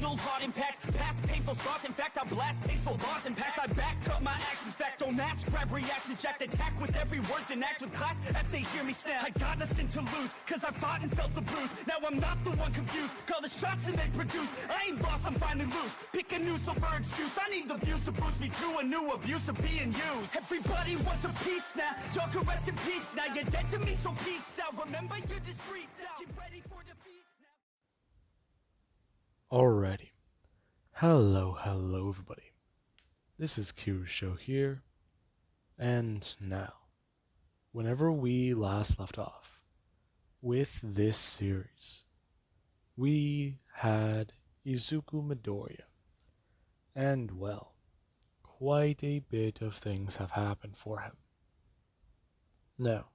fatal heart impacts, past painful scars. In fact, I blast tasteful bars and pass. I back up my actions, fact don't ask, grab reactions, jacked attack with every word, then act with class as they hear me snap. I got nothing to lose, cause I fought and felt the bruise. Now I'm not the one confused, call the shots and they produce. I ain't lost, I'm finally loose, pick a new silver excuse. I need the views to boost me to a new abuse of being used. Everybody wants a piece now, y'all can rest in peace now. You're dead to me, so peace out. Remember, you're discreet out. Get ready for defeat now. Alrighty. Hello everybody. This is Q's show here, and now, whenever we last left off with this series, we had Izuku Midoriya, and well, quite a bit of things have happened for him. Now,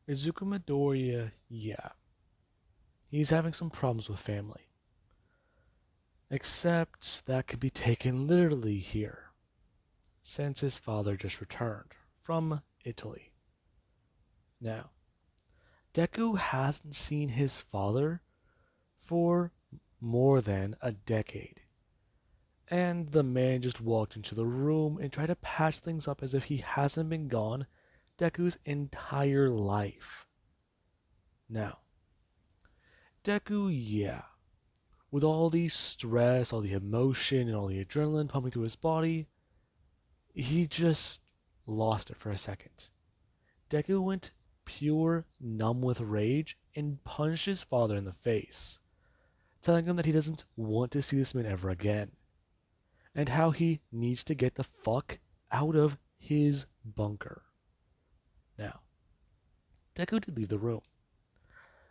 Izuku Midoriya, yeah, he's having some problems with family. Except that could be taken literally here, since his father just returned from Italy. Now, Deku hasn't seen his father for more than a decade, and the man just walked into the room and tried to patch things up as if he hasn't been gone Deku's entire life. Now, Deku, yeah, with all the stress, all the emotion, and all the adrenaline pumping through his body, he just lost it for a second. Deku went pure numb with rage and punched his father in the face, telling him that he doesn't want to see this man ever again, and how he needs to get the fuck out of his bunker. Now, Deku did leave the room.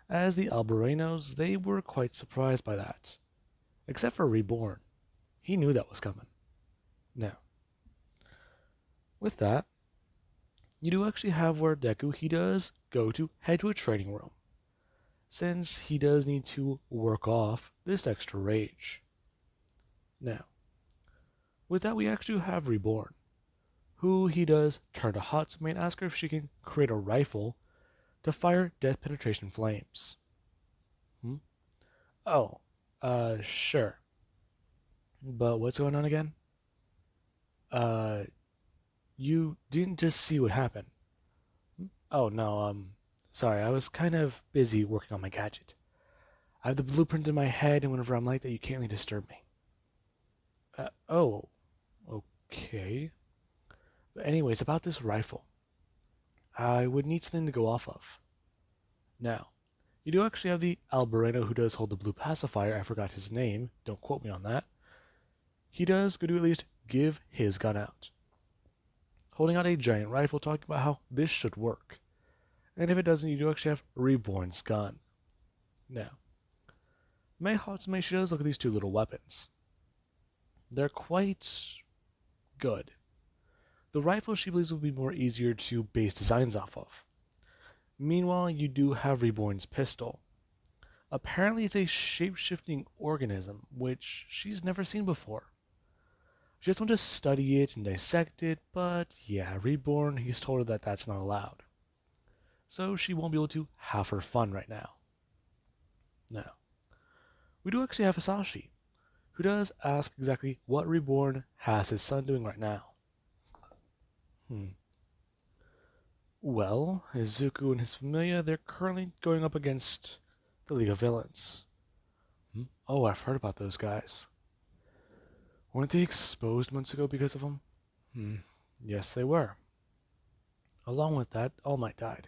As the Albarenos, they were quite surprised by that. Except for Reborn. He knew that was coming. Now, with that, you do actually have where Deku, he does head to a training room, since he does need to work off this extra rage. Now, with that we actually have Reborn, who he does turn to Hatsume and ask her if she can create a rifle to fire death penetration flames. Oh, sure. But what's going on again? You didn't just see what happened. Oh, no, sorry, I was kind of busy working on my gadget. I have the blueprint in my head, and whenever I'm like that, you can't really disturb me. Oh, okay. But anyways, about this rifle. I would need something to go off of. Now, you do actually have the Albareno who does hold the blue pacifier. I forgot his name. Don't quote me on that. He does go to at least give his gun out, holding out a giant rifle, talking about how this should work. And if it doesn't, you do actually have Reborn's gun. Now, Mei Hatsume, she does look at these two little weapons. They're quite good. The rifle she believes will be more easier to base designs off of. Meanwhile, you do have Reborn's pistol. Apparently it's a shape-shifting organism, which she's never seen before. She just wants to study it and dissect it, but yeah, Reborn, he's told her that that's not allowed. So she won't be able to have her fun right now. Now, we do actually have Hisashi, who does ask exactly what Reborn has his son doing right now. Well, Izuku and his familia, they're currently going up against the League of Villains. Oh, I've heard about those guys. Weren't they exposed months ago because of them? Yes, they were. Along with that, All Might died.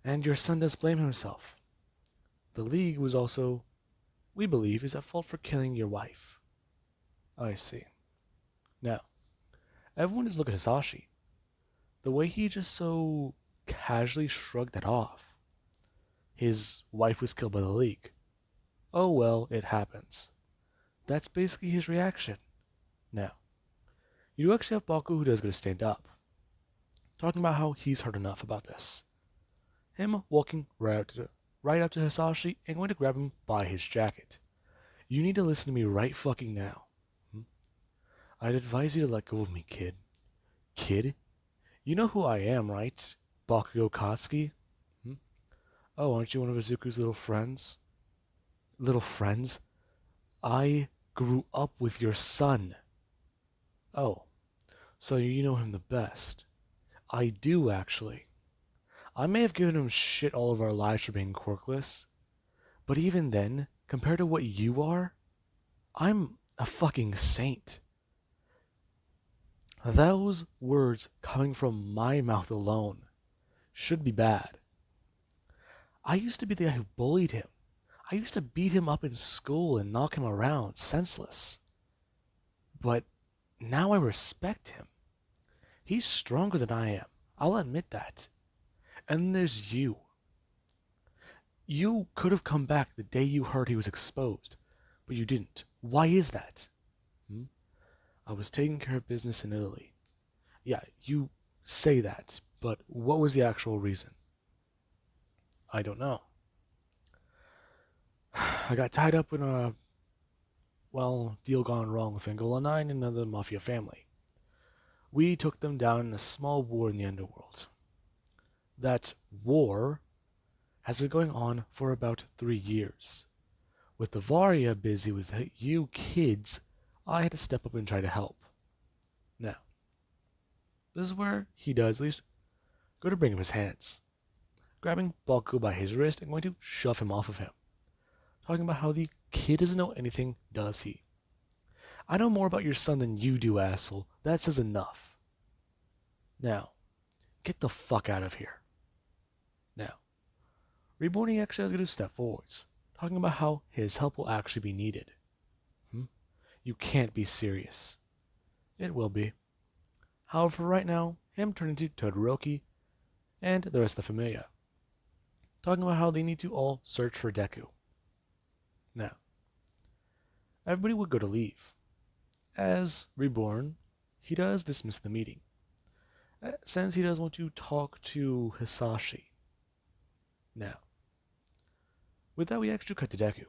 And your son does blame himself. The League was also, we believe, is at fault for killing your wife. I see. Now, everyone is looking at Hisashi. The way he just so casually shrugged that off. His wife was killed by the League. Oh well, it happens. That's basically his reaction. Now, you do actually have Baku who does go to stand up, talking about how he's heard enough about this. Him walking right up to Hisashi and going to grab him by his jacket. You need to listen to me right fucking now. I'd advise you to let go of me, kid. Kid? You know who I am, right? Bakugo Katsuki? Oh, aren't you one of Izuku's little friends? Little friends? I grew up with your son. Oh, so you know him the best. I do, actually. I may have given him shit all of our lives for being quirkless, but even then, compared to what you are, I'm a fucking saint. Those words coming from my mouth alone should be bad. I used to be the guy who bullied him. I used to beat him up in school and knock him around, senseless. But now I respect him. He's stronger than I am. I'll admit that. And then there's you. You could have come back the day you heard he was exposed, but you didn't. Why is that? Hmm? I was taking care of business in Italy. Yeah, you say that, but what was the actual reason? I don't know. I got tied up in a, well, deal gone wrong with Angola 9 and another mafia family. We took them down in a small war in the underworld. That war has been going on for about 3 years. With the Varia busy with you kids, I had to step up and try to help. Now, this is where he does at least go to bring up his hands, grabbing Balko by his wrist and going to shove him off of him, talking about how the kid doesn't know anything, does he? I know more about your son than you do, asshole. That says enough. Now, get the fuck out of here. Now, Reborn actually has to step forwards, talking about how his help will actually be needed. You can't be serious. It will be. However, right now, him turning to Todoroki and the rest of the Familia, talking about how they need to all search for Deku. Now, everybody would go to leave. As Reborn, he does dismiss the meeting, since he does want to talk to Hisashi. Now, with that, we actually cut to Deku,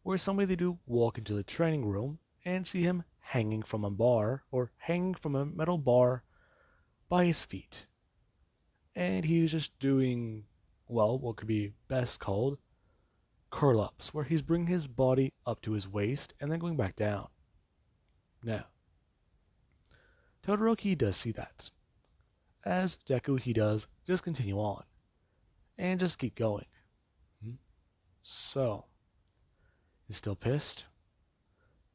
where somebody they do walk into the training room and see him hanging from a bar, or hanging from a metal bar by his feet. And he was just doing, well, what could be best called curl ups, where he's bringing his body up to his waist and then going back down. Now, Todoroki does see that. As Deku, he does just continue on and just keep going. So, you still pissed?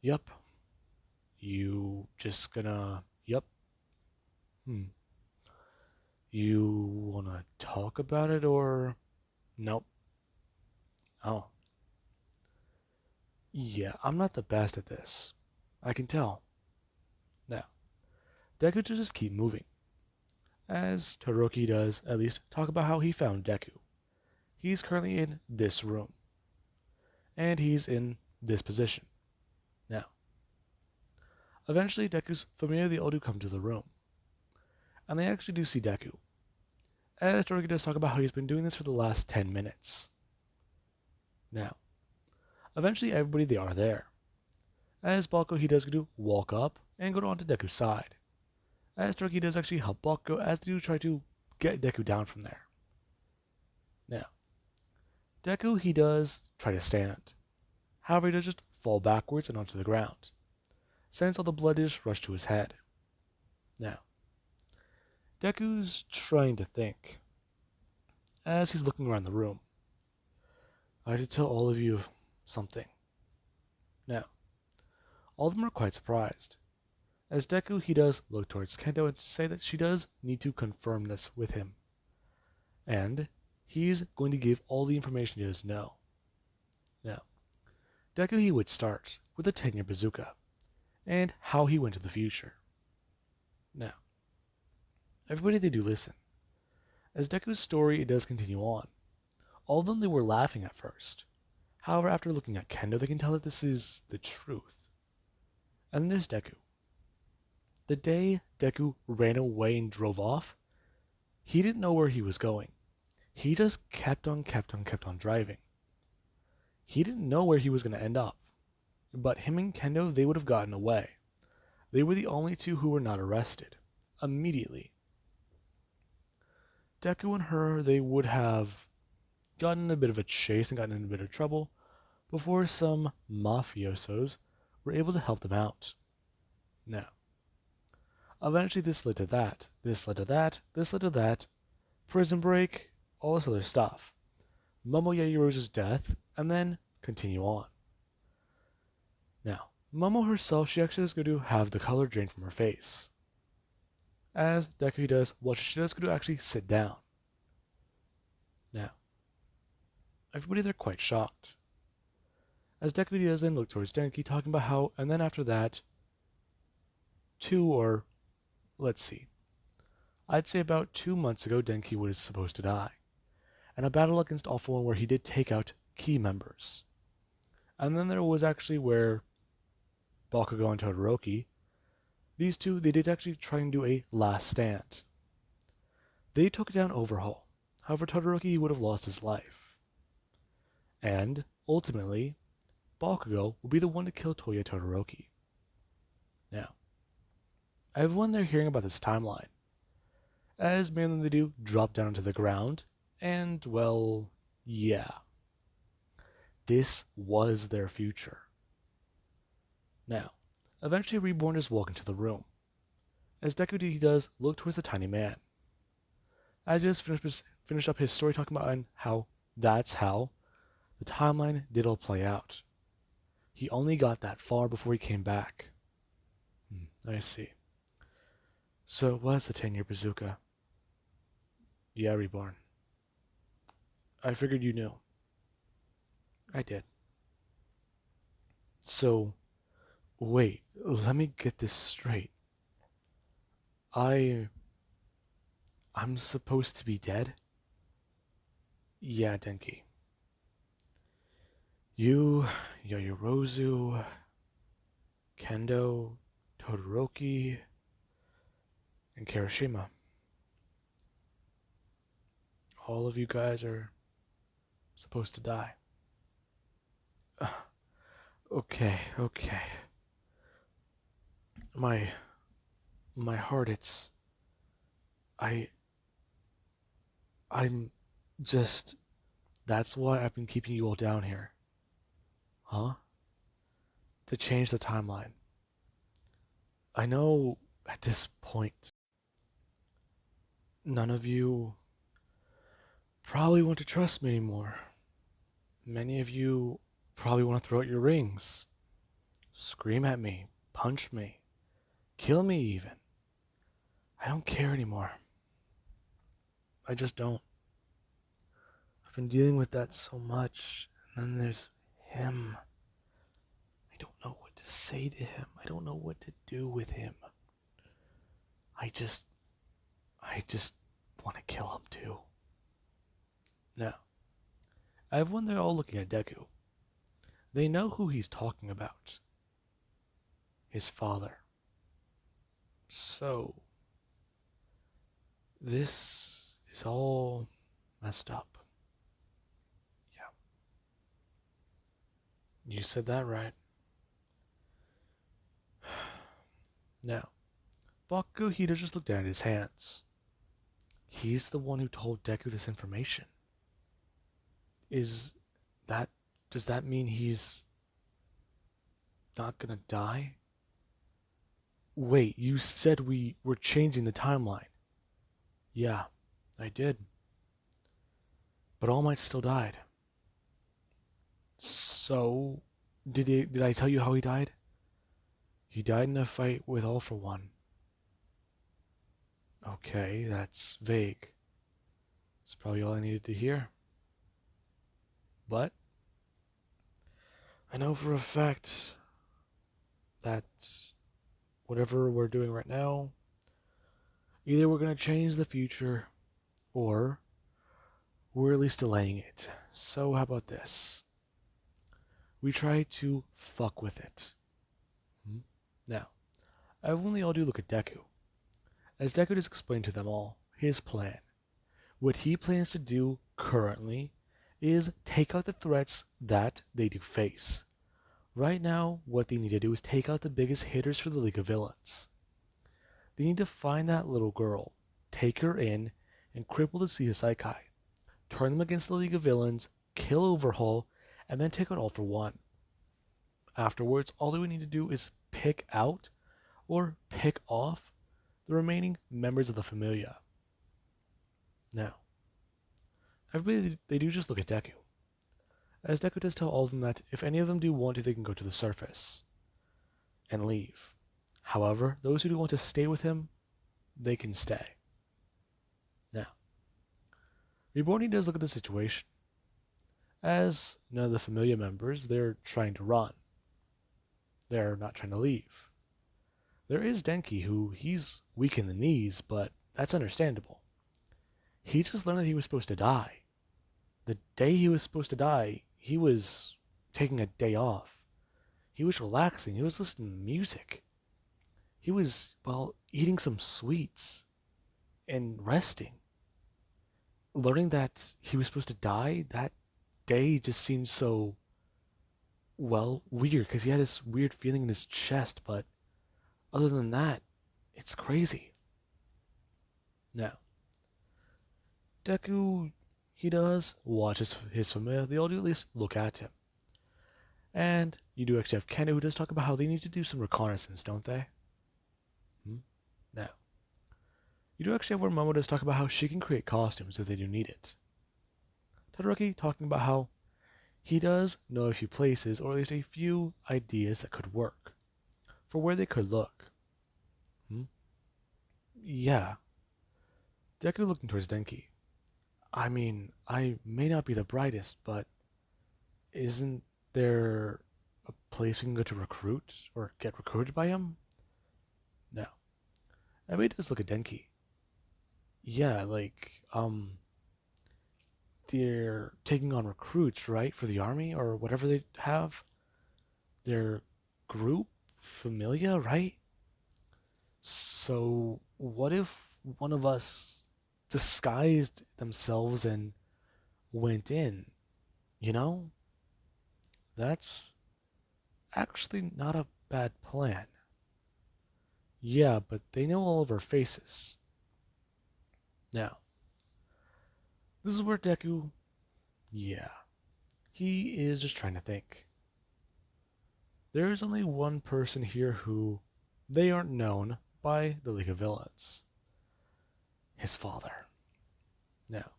Yup. You just gonna, yup. You wanna talk about it or nope? Oh. Yeah, I'm not the best at this. I can tell. Now, Deku just keep moving. As Todoroki does, at least, talk about how he found Deku. He's currently in this room. And he's in this position. Now, eventually Deku's familiar the all do come to the room. And they actually do see Deku. As Todoroki does talk about how he's been doing this for the last 10 minutes. Now, eventually everybody they are there. As Balko he does go to walk up and go on to Deku's side. As Todoroki does actually help Balko as they do try to get Deku down from there. Now, Deku he does try to stand. However, he does just fall backwards and onto the ground, since all the blood is rushed to his head. Now, Deku's trying to think, as he's looking around the room. I have to tell all of you something. Now, all of them are quite surprised, as Deku he does look towards Kendo and say that she does need to confirm this with him. And he's going to give all the information he does know. Now, Deku he would start with the 10-year bazooka, and how he went to the future. Now, everybody they do listen. As Deku's story it does continue on. All of them they were laughing at first. However, after looking at Kendo, they can tell that this is the truth. And there's Deku. The day Deku ran away and drove off, he didn't know where he was going. He just kept on driving. He didn't know where he was going to end up. But him and Kendo, they would have gotten away. They were the only two who were not arrested. Immediately. Deku and her, they would have gotten a bit of a chase and gotten in a bit of trouble. before some mafiosos were able to help them out. Now, eventually this led to that, this led to that, this led to that, prison break, all this other stuff. Momo Yaoyorozu's death, and then continue on. Now, Momo herself, she actually is going to have the color drained from her face. As Deku does, what she does go to actually sit down. Now, everybody there quite shocked. As Deku does then look towards Denki, talking about how, and then after that, I'd say about 2 months ago, Denki was supposed to die. And a battle against All For One where he did take out key members. And then there was actually where Bakugo and Todoroki, these two, they did actually try and do a last stand. They took down Overhaul. However, Todoroki would have lost his life. And, ultimately, Bakugo will be the one to kill Toya Todoroki. Now, everyone there hearing about this timeline, as more than they do, drop down to the ground, and, well, yeah. This was their future. Now, eventually Reborn is walking to the room. As Deku does look towards the tiny man. As he just finish up his story talking about how that's how the timeline did all play out. He only got that far before he came back. I see. So it was the 10-year bazooka. Yeah, Reborn. I figured you knew. I did. So, wait, let me get this straight. I'm supposed to be dead? Yeah, Denki. You, Yaoyorozu, Kendo, Todoroki, and Kirishima. All of you guys are supposed to die. Okay. My heart, I'm just, that's why I've been keeping you all down here. Huh? To change the timeline. I know at this point, none of you probably want to trust me anymore. Many of you probably want to throw out your rings, scream at me, punch me, kill me even. I don't care anymore. I just don't. I've been dealing with that so much, and then there's him. I don't know what to say to him. I don't know what to do with him. I just want to kill him too. Now, everyone they're all looking at Deku. They know who he's talking about. His father. So, this is all messed up. Yeah. You said that right. Now, Bakugo Hida just looked down at his hands. He's the one who told Deku this information. Does that mean he's not gonna die? Wait, you said we were changing the timeline. Yeah, I did. But All Might still died. So, did I tell you how he died? He died in a fight with All For One. Okay, that's vague. That's probably all I needed to hear. But I know for a fact that whatever we're doing right now, either we're going to change the future or we're at least delaying it. So how about this? We try to fuck with it. Now, everyone they all do look at Deku. As Deku has explained to them all his plan. What he plans to do currently is take out the threats that they do face. Right now, what they need to do is take out the biggest hitters for the League of Villains. They need to find that little girl, take her in, and cripple the CSI Kai. Turn them against the League of Villains, kill Overhaul, and then take it all for one. Afterwards, all that we need to do is pick out or pick off the remaining members of the Familia. Now, everybody, they do just look at Deku, as Deku does tell all of them that if any of them do want to, they can go to the surface and leave. However, those who do want to stay with him, they can stay. Now, Reborn does look at the situation. As none of the Familia members, they're trying to run. They're not trying to leave. There is Denki, who he's weak in the knees, but that's understandable. He just learned that he was supposed to die. The day he was supposed to die, he was taking a day off. He was relaxing. He was listening to music. He was, well, eating some sweets and resting. Learning that he was supposed to die that day just seemed so, well, weird, because he had this weird feeling in his chest, but other than that, it's crazy. Now, Deku, he does watch his familiar. They all do at least look at him. And you do actually have Kendo, who does talk about how they need to do some reconnaissance, don't they? Now, you do actually have where Momo does talk about how she can create costumes if they do need it. Todoroki talking about how he does know a few places, or at least a few ideas that could work, for where they could look. Yeah. Deku looking towards Denki. I mean, I may not be the brightest, but isn't there a place we can go to recruit, or get recruited by him? No. Everybody does look at Denki. Yeah, like, they're taking on recruits, right, for the army, or whatever they have. Their group, Familia, right? So, what if one of us disguised themselves and went in? You know? That's actually not a bad plan. Yeah, but they know all of our faces. Now, this is where Deku, yeah, he is just trying to think. There is only one person here who they aren't known by the League of Villains. His father. Now,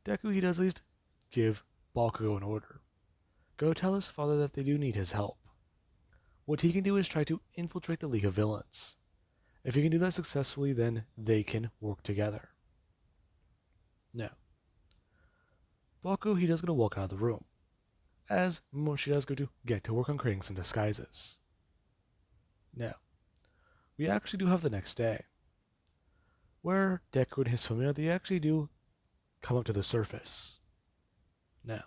Deku, he does at least give Bakugo an order. Go tell his father that they do need his help. What he can do is try to infiltrate the League of Villains. If he can do that successfully, then they can work together. Now, Bakugo, he does going to walk out of the room, as Momoshi does go to get to work on creating some disguises. Now, we actually do have the next day, where Deku and his familia, they actually do come up to the surface. Now,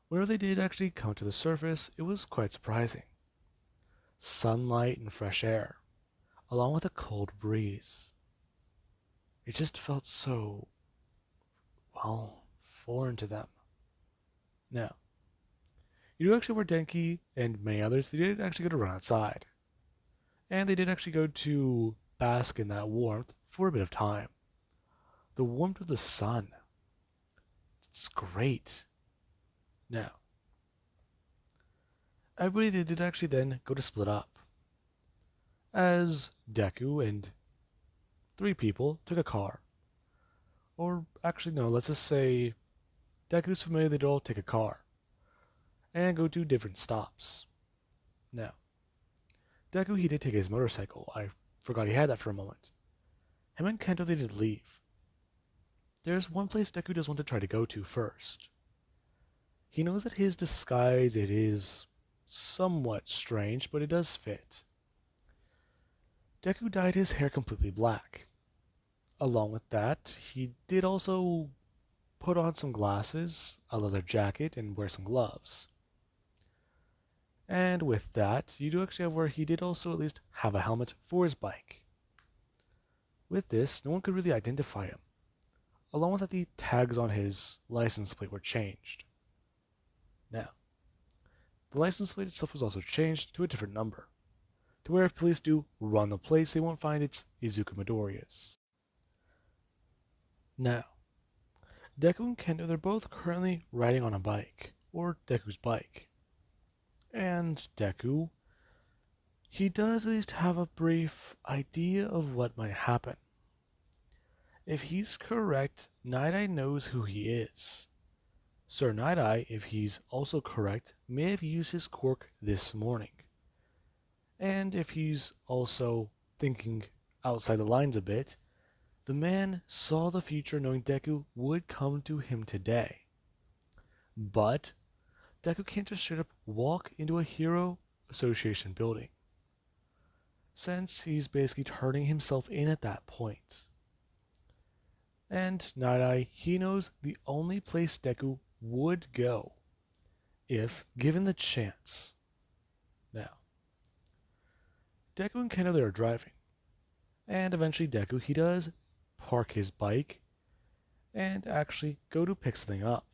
where they did actually come to the surface, it was quite surprising. Sunlight and fresh air, along with a cold breeze. It just felt so, well, foreign to them. Now, you do actually where Denki and many others, they did actually go to run outside. And they did actually go to bask in that warmth for a bit of time. The warmth of the sun. It's great. Now, everybody, they did actually then go to split up, as Deku and 3 people took a car. Or actually, no, let's just say Deku's familiar, they'd all take a car and go to different stops. Now, Deku, he did take his motorcycle. I forgot he had that for a moment. Him and Kento, they did leave. There's one place Deku does want to try to go to first. He knows that his disguise, it is somewhat strange, but it does fit. Deku dyed his hair completely black. Along with that, he did also put on some glasses, a leather jacket, and wear some gloves. And with that, you do actually have where he did also at least have a helmet for his bike. With this, no one could really identify him. Along with that, the tags on his license plate were changed. Now, the license plate itself was also changed to a different number, to where if police do run the place, they won't find it's Izuku Midoriya's. Now, Deku and Kendo, they're both currently riding on a bike, or Deku's bike. And Deku, he does at least have a brief idea of what might happen. If he's correct, Night Eye knows who he is. Sir Night Eye, if he's also correct, may have used his quirk this morning. And if he's also thinking outside the lines a bit, the man saw the future knowing Deku would come to him today. But Deku can't just straight up walk into a Hero Association building, since he's basically turning himself in at that point. And Night Eye, he knows the only place Deku would go if given the chance. Now, Deku and Kendo are driving, and eventually Deku, he does park his bike and actually go to pick something up.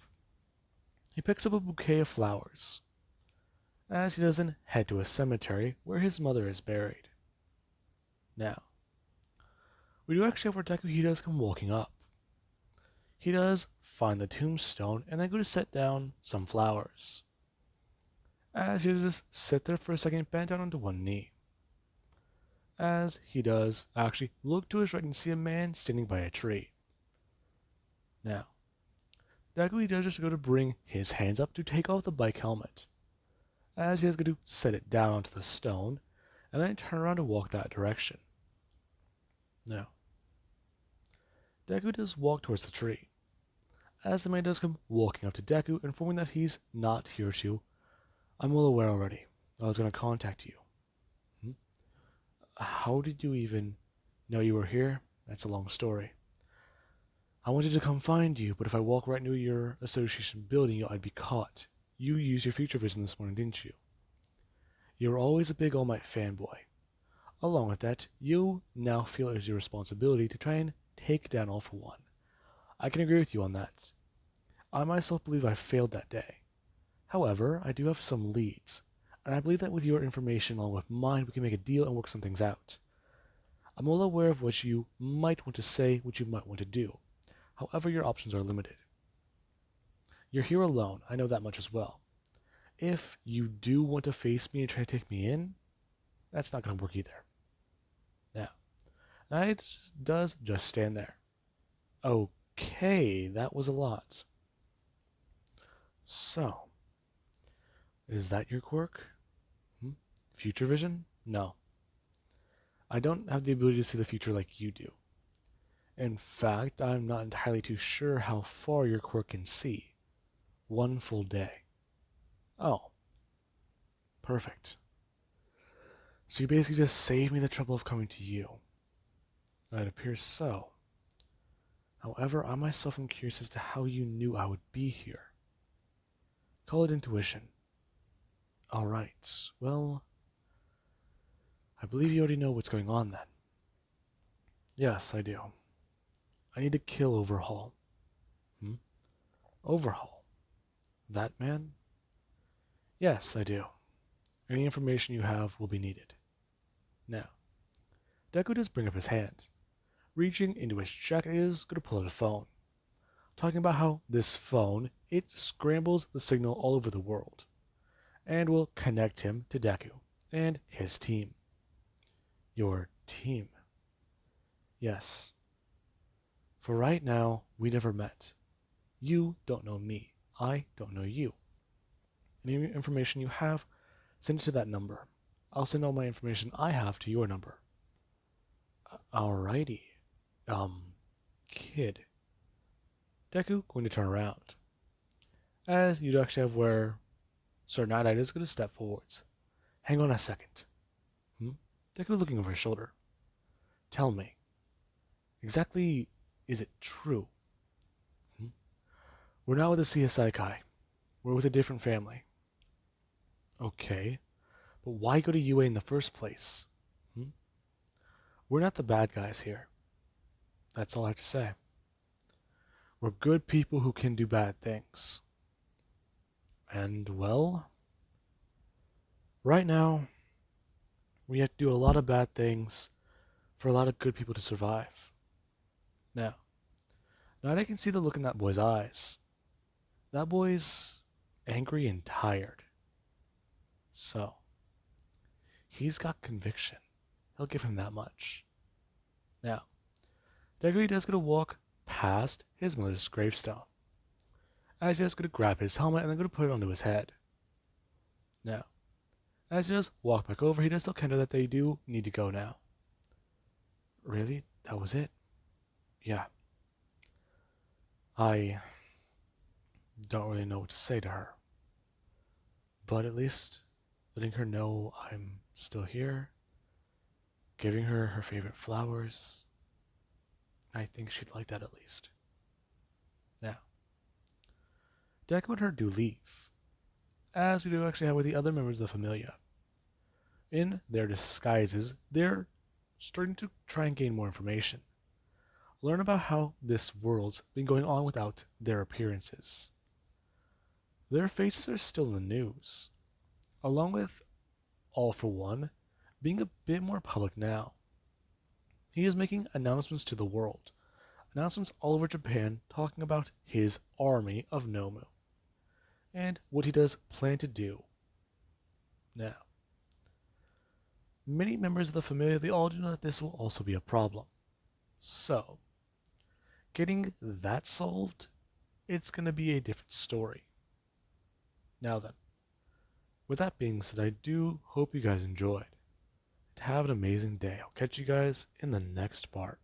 He picks up a bouquet of flowers, as he does then head to a cemetery where his mother is buried. Now, we do actually have where Deku, he does come walking up. He does find the tombstone and then go to set down some flowers, as he does just sit there for a second, bent down onto one knee. As he does actually look to his right and see a man standing by a tree. Now, Deku, he does just go to bring his hands up to take off the bike helmet, as he does go to set it down onto the stone and then turn around to walk that direction. Now, Deku does walk towards the tree, as the man does come walking up to Deku, informing that he's not here to. I'm well aware already. I was going to contact you. How did you even know you were here? That's a long story. I wanted to come find you, but if I walk right into your association building, I'd be caught. You used your future vision this morning, didn't you? You were always a big All Might fanboy. Along with that, you now feel it is your responsibility to try and take down All for One. I can agree with you on that. I myself believe I failed that day. However, I do have some leads, and I believe that with your information along with mine, we can make a deal and work some things out. I'm well aware of what you might want to say, what you might want to do. However, your options are limited. You're here alone, I know that much as well. If you do want to face me and try to take me in, that's not going to work either. Now, Knight does just stand there. Okay, that was a lot. So, is that your quirk? Future vision? No. I don't have the ability to see the future like you do. In fact, I'm not entirely too sure how far your quirk can see. One full day. Oh. Perfect. So you basically just saved me the trouble of coming to you. It appears so. However, I myself am curious as to how you knew I would be here. Call it intuition. Alright, well, I believe you already know what's going on then. Yes, I do. I need to kill Overhaul. Overhaul? That man? Yes, I do. Any information you have will be needed. Now, Deku does bring up his hand. Reaching into his jacket, he is going to pull out a phone. Talking about how this phone, it scrambles the signal all over the world, and will connect him to Deku and his team. Your team? Yes. For right now, we never met. You don't know me. I don't know you. Any information you have, send it to that number. I'll send all my information I have to your number. Alrighty. Kid. Deku going to turn around, as you'd actually have where Sir Night Eye is going to step forwards. Hang on a second. Deku looking over his shoulder. Tell me, exactly, is it true? We're not with the CSI Kai. We're with a different family. Okay, but why go to UA in the first place? We're not the bad guys here. That's all I have to say. We're good people who can do bad things. And, well, right now, we have to do a lot of bad things for a lot of good people to survive. Now, Now I can see the look in that boy's eyes. That boy's angry and tired. So, he's got conviction. I'll give him that much. Now, Deku does get to walk past his mother's gravestone, as he does go to grab his helmet and then go to put it onto his head. Now, as he does walk back over, he does tell Kendo that they do need to go now. Really? That was it? Yeah. I don't really know what to say to her. But at least letting her know I'm still here, giving her her favorite flowers, I think she'd like that at least. Now, Deku and her do leave, as we do actually have with the other members of the Familia. In their disguises, they're starting to try and gain more information. Learn about how this world's been going on without their appearances. Their faces are still in the news, along with All for One being a bit more public now. He is making announcements to the world, announcements all over Japan talking about his army of Nomu, and what he does plan to do. Now, many members of the Familia, they all do know that this will also be a problem. So, getting that solved, it's going to be a different story. Now then, with that being said, I do hope you guys enjoyed. Have an amazing day. I'll catch you guys in the next part.